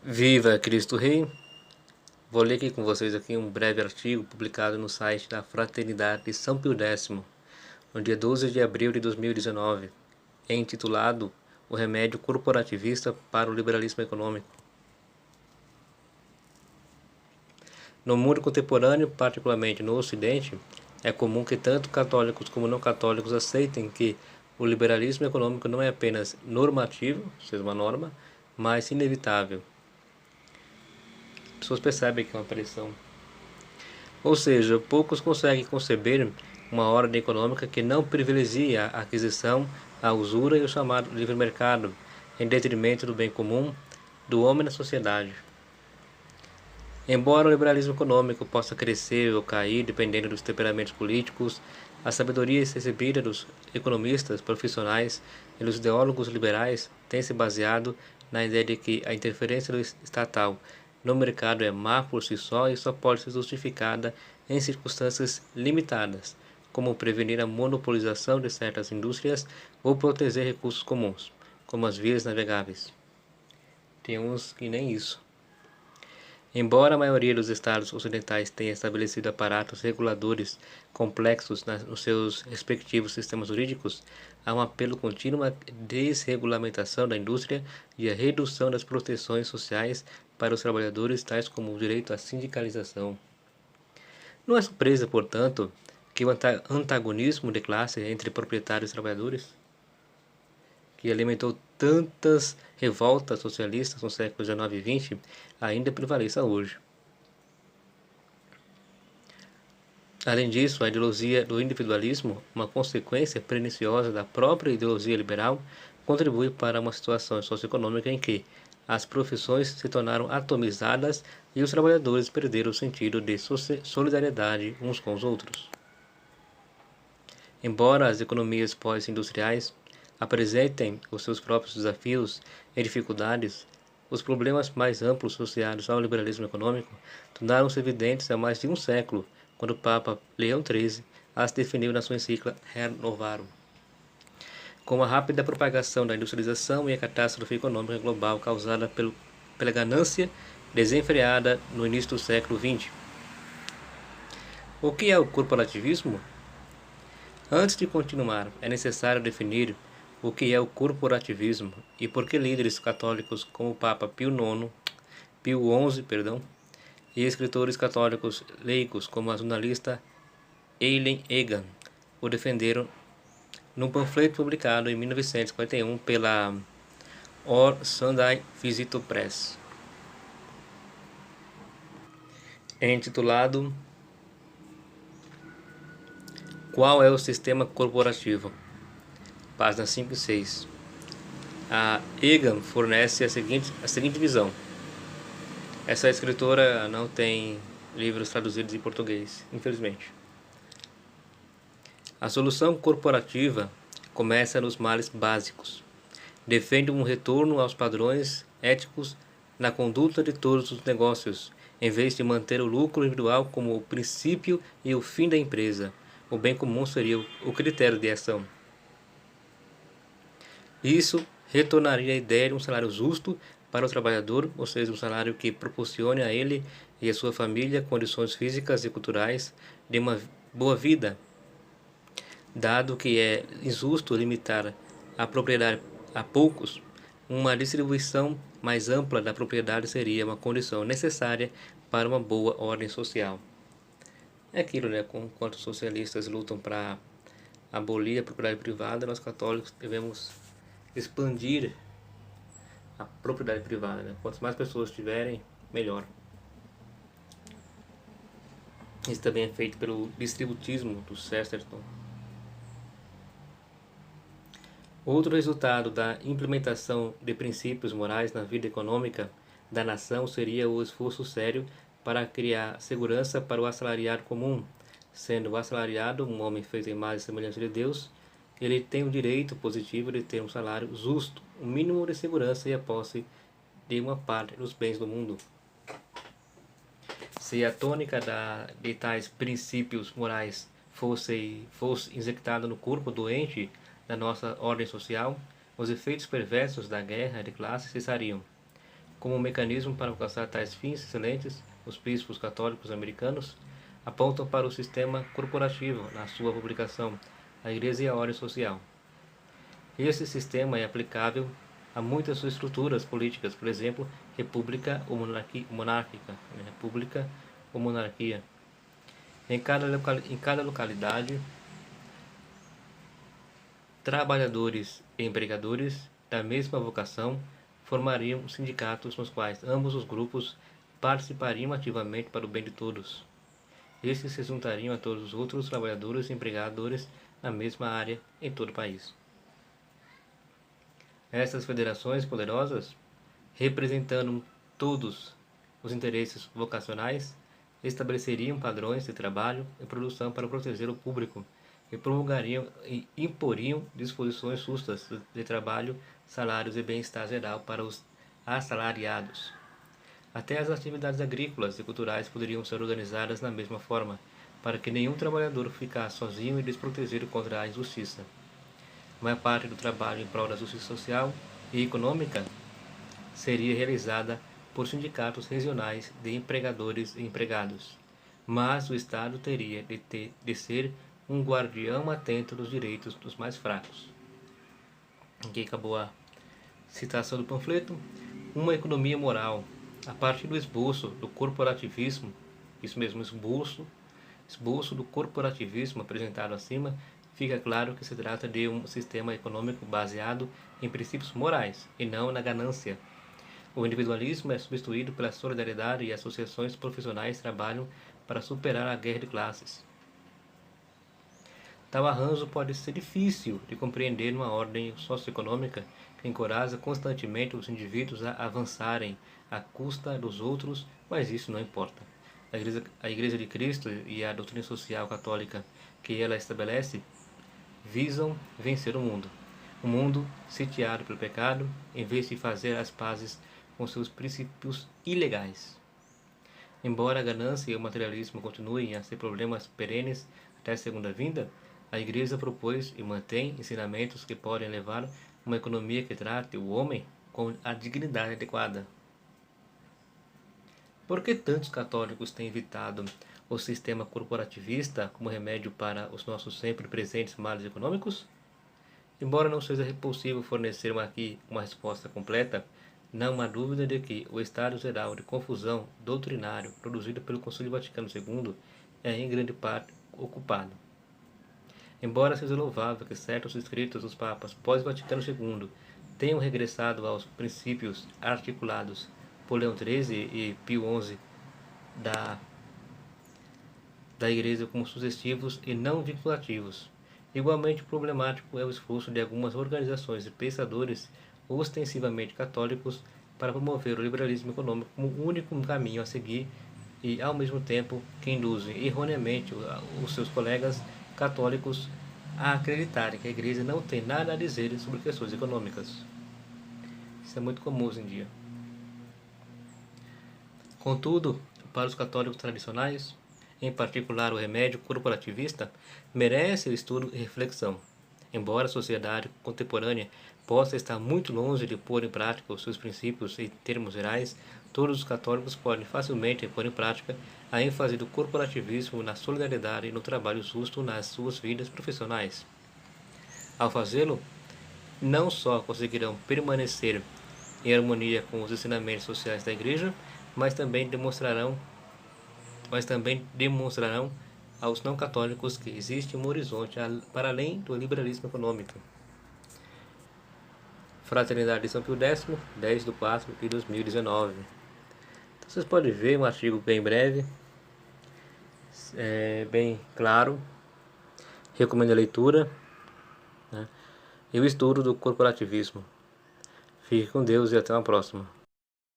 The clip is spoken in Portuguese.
Viva Cristo Rei! Vou ler aqui com vocês aqui um breve artigo publicado no site da Fraternidade de São Pio X, no dia 12 de abril de 2019, intitulado O Remédio Corporativista para o Liberalismo Econômico. No mundo contemporâneo, particularmente no Ocidente, é comum que tanto católicos como não católicos aceitem que o liberalismo econômico não é apenas normativo, ou seja, uma norma, mas inevitável. As pessoas percebem que é uma pressão. Ou seja, poucos conseguem conceber uma ordem econômica que não privilegie a aquisição, a usura e o chamado livre mercado, em detrimento do bem comum do homem na sociedade. Embora o liberalismo econômico possa crescer ou cair dependendo dos temperamentos políticos, a sabedoria recebida dos economistas profissionais e dos ideólogos liberais tem se baseado na ideia de que a interferência estatal no mercado é má por si só e só pode ser justificada em circunstâncias limitadas, como prevenir a monopolização de certas indústrias ou proteger recursos comuns, como as vias navegáveis. Tem uns que nem isso. Embora a maioria dos estados ocidentais tenha estabelecido aparatos reguladores complexos nos seus respectivos sistemas jurídicos, há um apelo contínuo à desregulamentação da indústria e à redução das proteções sociais para os trabalhadores, tais como o direito à sindicalização. Não é surpresa, portanto, que o antagonismo de classe entre proprietários e trabalhadores, que alimentou tantas revoltas socialistas no século XIX e XX, ainda prevaleça hoje. Além disso, a ideologia do individualismo, uma consequência perniciosa da própria ideologia liberal, contribui para uma situação socioeconômica em que as profissões se tornaram atomizadas e os trabalhadores perderam o sentido de solidariedade uns com os outros. Embora as economias pós-industriais apresentem os seus próprios desafios e dificuldades, os problemas mais amplos associados ao liberalismo econômico tornaram-se evidentes há mais de um século, quando o Papa Leão XIII as definiu na sua encíclica Rerum Novarum. Com a rápida propagação da industrialização e a catástrofe econômica global causada pela ganância desenfreada no início do século XX. O que é o corporativismo? Antes de continuar, é necessário definir o que é o corporativismo e por que líderes católicos como o Papa Pio XI, e escritores católicos leigos como a jornalista Eileen Egan o defenderam num panfleto publicado em 1951 pela Or Sunday Visito Press, intitulado Qual é o sistema corporativo? Páginas 5 e 6. A Egan fornece a seguinte visão. Essa escritora não tem livros traduzidos em português, infelizmente. A solução corporativa começa nos males básicos. Defende um retorno aos padrões éticos na conduta de todos os negócios, em vez de manter o lucro individual como o princípio e o fim da empresa. O bem comum seria o critério de ação. Isso retornaria a ideia de um salário justo para o trabalhador, ou seja, um salário que proporcione a ele e a sua família condições físicas e culturais de uma boa vida, dado que é injusto limitar a propriedade a poucos. Uma distribuição mais ampla da propriedade seria uma condição necessária para uma boa ordem social. É aquilo, né? Enquanto os socialistas lutam para abolir a propriedade privada, nós católicos devemos expandir a propriedade privada, né? Quantas mais pessoas tiverem, melhor. Isso também é feito pelo distributismo do Chesterton. Outro resultado da implementação de princípios morais na vida econômica da nação seria o esforço sério para criar segurança para o assalariado comum. Sendo o assalariado um homem feito em imagem e semelhança de Deus, ele tem o direito positivo de ter um salário justo, um mínimo de segurança e a posse de uma parte dos bens do mundo. Se a tônica de tais princípios morais fosse injectada no corpo doente da nossa ordem social, os efeitos perversos da guerra de classes cessariam. Como um mecanismo para alcançar tais fins excelentes, os bispos católicos americanos apontam para o sistema corporativo na sua publicação A Igreja e a Ordem Social. Esse sistema é aplicável a muitas estruturas políticas, por exemplo, república ou monárquica, república ou monarquia. Em cada localidade, trabalhadores e empregadores da mesma vocação formariam sindicatos nos quais ambos os grupos participariam ativamente para o bem de todos. Estes se juntariam a todos os outros trabalhadores e empregadores na mesma área em todo o país. Essas federações poderosas, representando todos os interesses vocacionais, estabeleceriam padrões de trabalho e produção para proteger o público e promulgariam e imporiam disposições justas de trabalho, salários e bem-estar geral para os assalariados. Até as atividades agrícolas e culturais poderiam ser organizadas na mesma forma, para que nenhum trabalhador ficasse sozinho e desprotegido contra a injustiça. A maior parte do trabalho em prol da justiça social e econômica seria realizada por sindicatos regionais de empregadores e empregados, mas o Estado teria de ser um guardião atento dos direitos dos mais fracos. Aqui acabou a citação do panfleto. Uma economia moral. A partir do esboço do corporativismo, isso mesmo, esboço do corporativismo apresentado acima, fica claro que se trata de um sistema econômico baseado em princípios morais e não na ganância. O individualismo é substituído pela solidariedade e associações profissionais trabalham para superar a guerra de classes. Tal arranjo pode ser difícil de compreender numa ordem socioeconômica que encoraja constantemente os indivíduos a avançarem à custa dos outros, mas isso não importa. A Igreja de Cristo e a doutrina social católica que ela estabelece visam vencer o mundo. Um mundo sitiado pelo pecado, em vez de fazer as pazes com seus princípios ilegais. Embora a ganância e o materialismo continuem a ser problemas perenes até a segunda vinda, a Igreja propôs e mantém ensinamentos que podem levar uma economia que trate o homem com a dignidade adequada. Por que tantos católicos têm evitado o sistema corporativista como remédio para os nossos sempre presentes males econômicos? Embora não seja possível fornecer aqui uma resposta completa, não há dúvida de que o estado geral de confusão doutrinário produzido pelo Concílio Vaticano II é em grande parte ocupado. Embora seja louvável que certos escritos dos papas pós-Vaticano II tenham regressado aos princípios articulados por Leão XIII e Pio XI da Igreja como sucessivos e não vinculativos, igualmente problemático é o esforço de algumas organizações de pensadores ostensivamente católicos para promover o liberalismo econômico como o único caminho a seguir e, ao mesmo tempo, que induzem erroneamente os seus colegas católicos a acreditarem que a Igreja não tem nada a dizer sobre questões econômicas. Isso é muito comum hoje em dia. Contudo, para os católicos tradicionais, em particular o remédio corporativista, merece o estudo e reflexão. Embora a sociedade contemporânea possa estar muito longe de pôr em prática os seus princípios em termos gerais, todos os católicos podem facilmente pôr em prática a ênfase do corporativismo na solidariedade e no trabalho justo nas suas vidas profissionais. Ao fazê-lo, não só conseguirão permanecer em harmonia com os ensinamentos sociais da Igreja, mas também demonstrarão aos não católicos que existe um horizonte para além do liberalismo econômico. Fraternidade de São Pio X, 10/4/2019. Então, vocês podem ver um artigo bem breve, bem claro, recomendo a leitura, né? E o estudo do corporativismo. Fique com Deus e até uma próxima.